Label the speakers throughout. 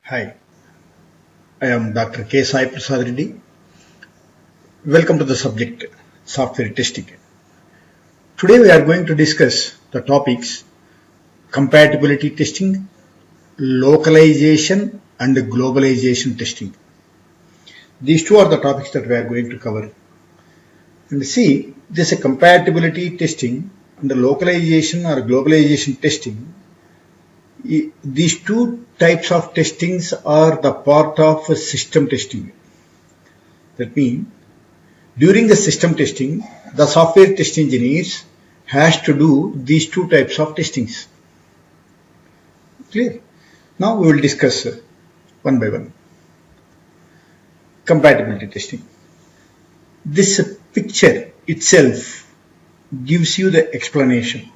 Speaker 1: Hi, I am Dr. K. Sai Prasad Reddy. Welcome to the subject software testing. Today we are going to discuss the topics compatibility testing, localization and globalization testing. These two are the topics that we are going to cover. And see, this is a compatibility testing and the localization or globalization testing. These two types of testings are the part of system testing. That means during the system testing, the software test engineers has to do these two types of testings. Clear? Now we will discuss one by one. Compatibility testing. This picture itself gives you the explanation.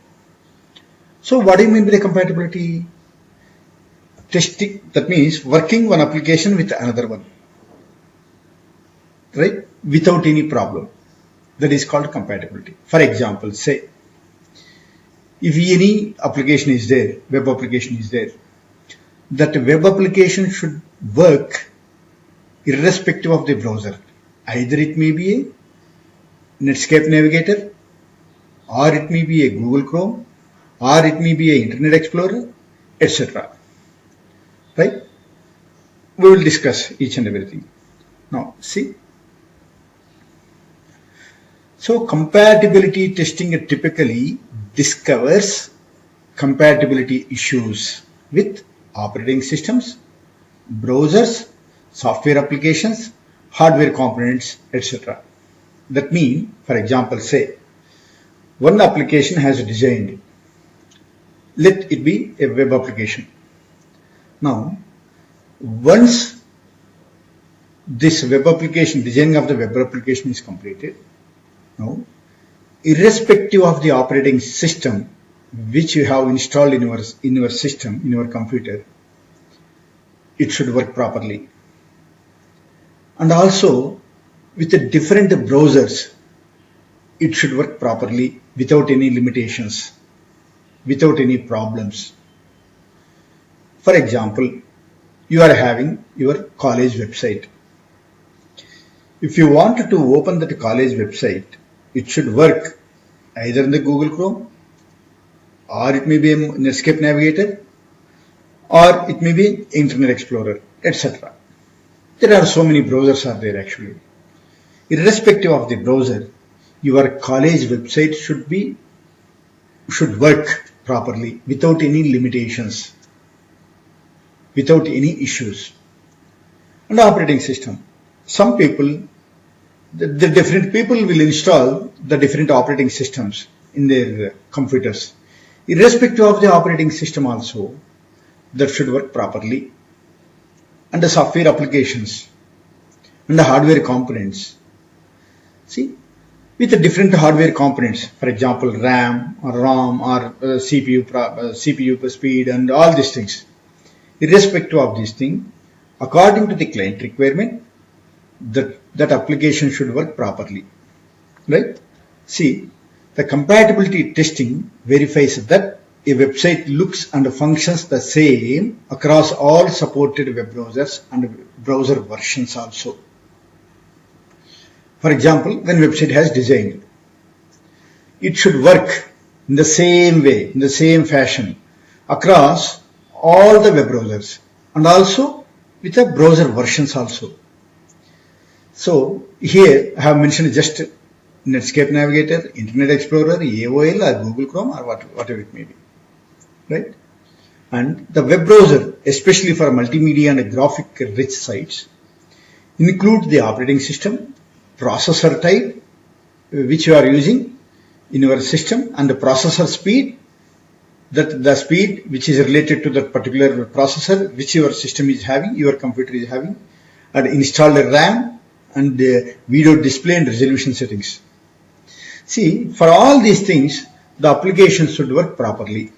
Speaker 1: So what do you mean by the compatibility testing? That means working one application with another one, right? Without any problem. That is called compatibility. For example, say if any application is there, web application is there, that web application should work irrespective of the browser. Either it may be a Netscape Navigator, or it may be a Google Chrome, or it may be a Internet Explorer, etc. Right? We will discuss each and everything. Now, see. So, compatibility testing typically discovers compatibility issues with operating systems, browsers, software applications, hardware components, etc. That means, for example, say one application has designed, let it be a web application. Now, once this web application, designing of the web application is completed, now, irrespective of the operating system which you have installed in your system, in your computer, it should work properly. And also, with the different browsers, it should work properly without any limitations, without any problems. For example, you are having your college website. If you want to open that college website, it should work either in the Google Chrome, or it may be a Netscape Navigator, or it may be Internet Explorer, etc. There are so many browsers are there actually. Irrespective of the browser, your college website should work properly without any limitations, without any issues. And operating system. Some people, the different people will install the different operating systems in their computers. Irrespective of the operating system also, that should work properly. And the software applications and the hardware components. See, with the different hardware components, for example, RAM or ROM or CPU speed and all these things. Irrespective of these things, according to the client requirement, that application should work properly, right? See, the compatibility testing verifies that a website looks and functions the same across all supported web browsers and browser versions also. For example, when website has designed, it should work in the same way, in the same fashion across all the web browsers and also with the browser versions also. So here I have mentioned just Netscape Navigator, Internet Explorer, AOL or Google Chrome or whatever it may be, right? And the web browser, especially for multimedia and graphic rich sites, include the operating system, processor type which you are using in your system, and the processor speed, that the speed which is related to that particular processor which your system is having, your computer is having, and installed RAM and the video display and resolution settings. See, for all these things, the application should work properly.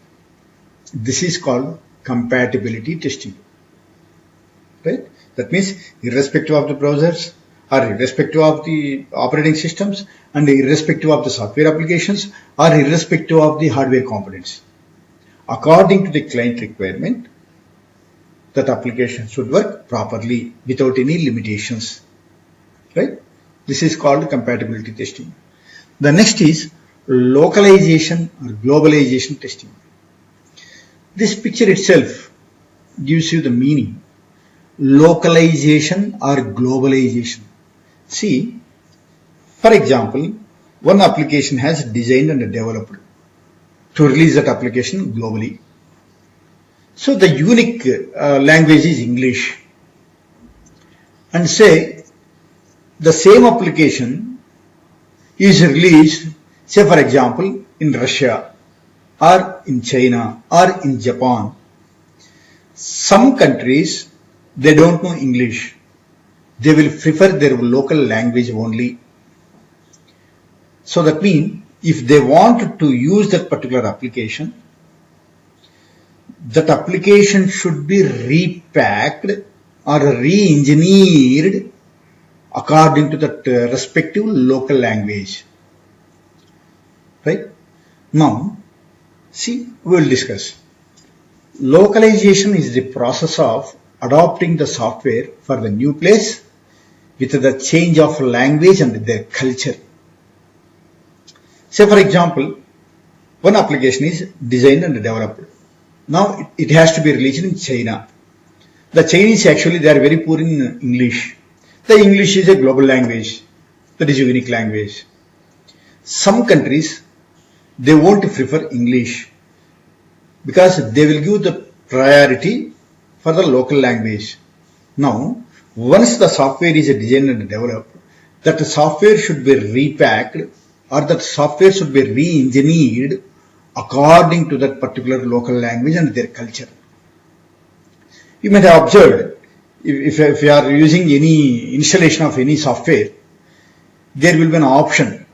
Speaker 1: This is called compatibility testing, right? That means irrespective of the browsers, or irrespective of the operating systems, and irrespective of the software applications, or irrespective of the hardware components. According to the client requirement, that application should work properly without any limitations, right? This is called compatibility testing. The next is localization or globalization testing. This picture itself gives you the meaning. Localization or globalization. See, for example, one application has designed and developed to release that application globally. So the unique language is English. And say the same application is released, say for example, in Russia or in China or in Japan. Some countries, they don't know English. They will prefer their local language only. So that means if they want to use that particular application, that application should be repacked or re-engineered according to that respective local language. Right? Now, see, we will discuss. Localization is the process of adopting the software for the new place with the change of language and their culture. Say for example, one application is designed and developed. Now it has to be released in China. The Chinese actually, they are very poor in English. The English is a global language. That is a unique language. Some countries, they won't prefer English because they will give the priority for the local language. Now, once the software is designed and developed, that software should be repacked or that software should be re-engineered according to that particular local language and their culture. You might have observed, if you are using any installation of any software, there will be an option.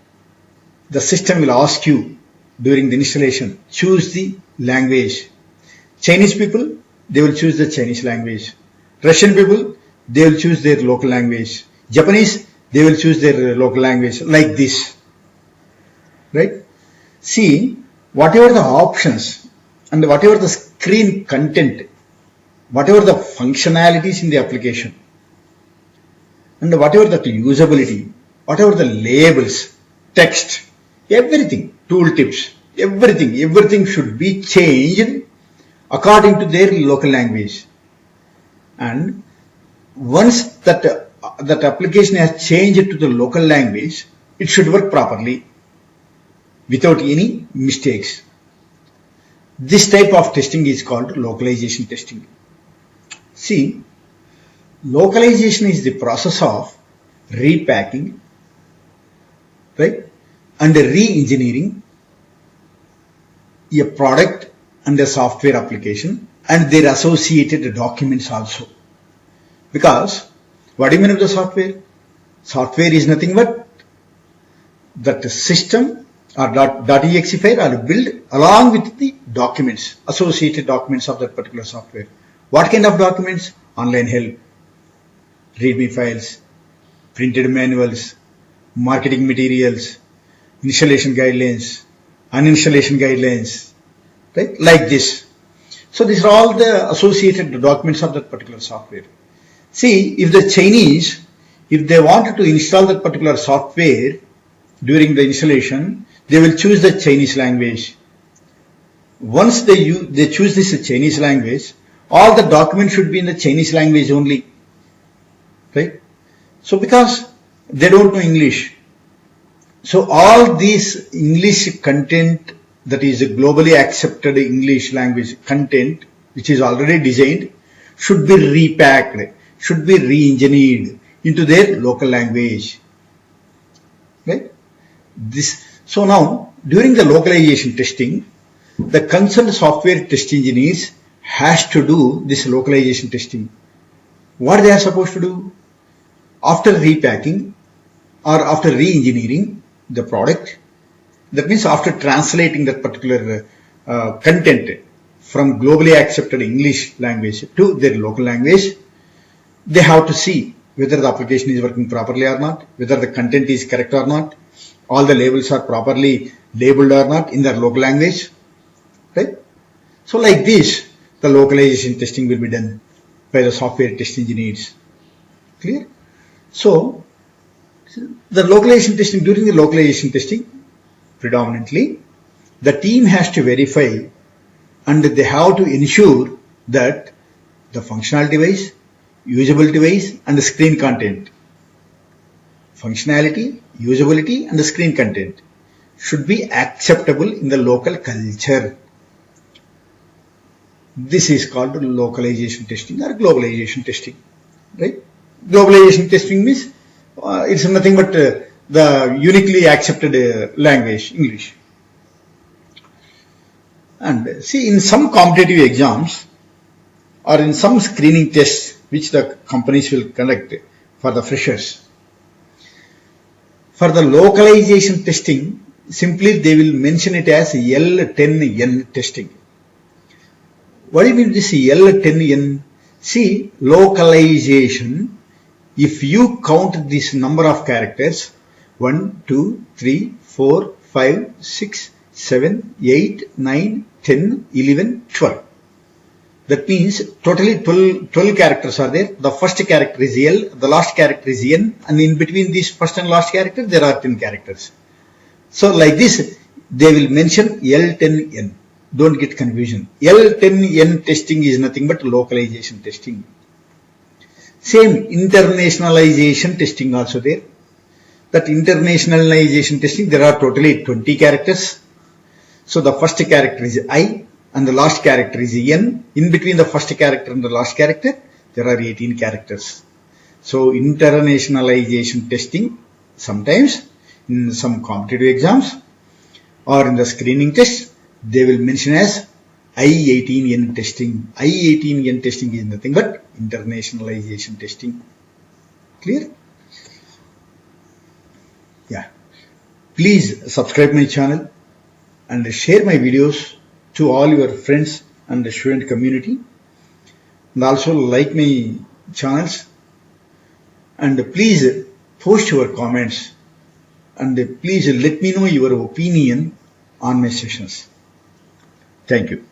Speaker 1: The system will ask you during the installation, choose the language. Chinese people, they will choose the Chinese language. Russian people, they will choose their local language. Japanese, they will choose their local language, like this. Right? See, whatever the options and whatever the screen content, whatever the functionalities in the application, and whatever the usability, whatever the labels, text, everything, tooltips, everything should be changed according to their local language. And once that application has changed to the local language, it should work properly without any mistakes. This type of testing is called localization testing. See, localization is the process of repacking, right, and re-engineering a product and a software application and their associated documents also. Because what do you mean of the software? Software is nothing but that the system or .exe file are built along with the documents, associated documents of that particular software. What kind of documents? Online help, README files, printed manuals, marketing materials, installation guidelines, uninstallation guidelines, right? Like this. So these are all the associated documents of that particular software. See, if the Chinese, if they wanted to install that particular software during the installation, they will choose the Chinese language. Once they choose this Chinese language, all the documents should be in the Chinese language only, right? So because they don't know English, so all these English content, that is a globally accepted English language content, which is already designed, should be repacked, should be re-engineered into their local language, right? So now, during the localization testing, the concerned software test engineers has to do this localization testing. What they are supposed to do? After repacking or after re-engineering the product, that means after translating that particular content from globally accepted English language to their local language, they have to see whether the application is working properly or not, whether the content is correct or not, all the labels are properly labeled or not in their local language, right? So like this, the localization testing will be done. by the software test engineers. Clear? So, the localization testing, during the localization testing, predominantly, the team has to verify and they have to ensure that the functional device, usable device and the screen content, functionality, usability and the screen content should be acceptable in the local culture. This is called localization testing or globalization testing, right? Globalization testing means it's nothing but the uniquely accepted language, English. And see, in some competitive exams or in some screening tests which the companies will conduct for the freshers, for the localization testing, simply they will mention it as L10N testing. What do you mean this L10N? See, localization, if you count this number of characters, 1, 2, 3, 4, 5, 6, 7, 8, 9, 10, 11, 12. That means totally 12 characters are there. The first character is L, the last character is N, and in between this first and last character there are 10 characters. So like this, they will mention L10N. Don't get confusion. L10N testing is nothing but localization testing. Same internationalization testing also there. That internationalization testing, there are totally 20 characters. So the first character is I and the last character is N. In between the first character and the last character, there are 18 characters. So internationalization testing, sometimes in some competitive exams or in the screening test, they will mention as I-18N testing. I-18N testing is nothing but internationalization testing. Clear? Yeah. Please subscribe my channel and share my videos to all your friends and the student community. And also like my channels. And please post your comments. And please let me know your opinion on my sessions. Thank you.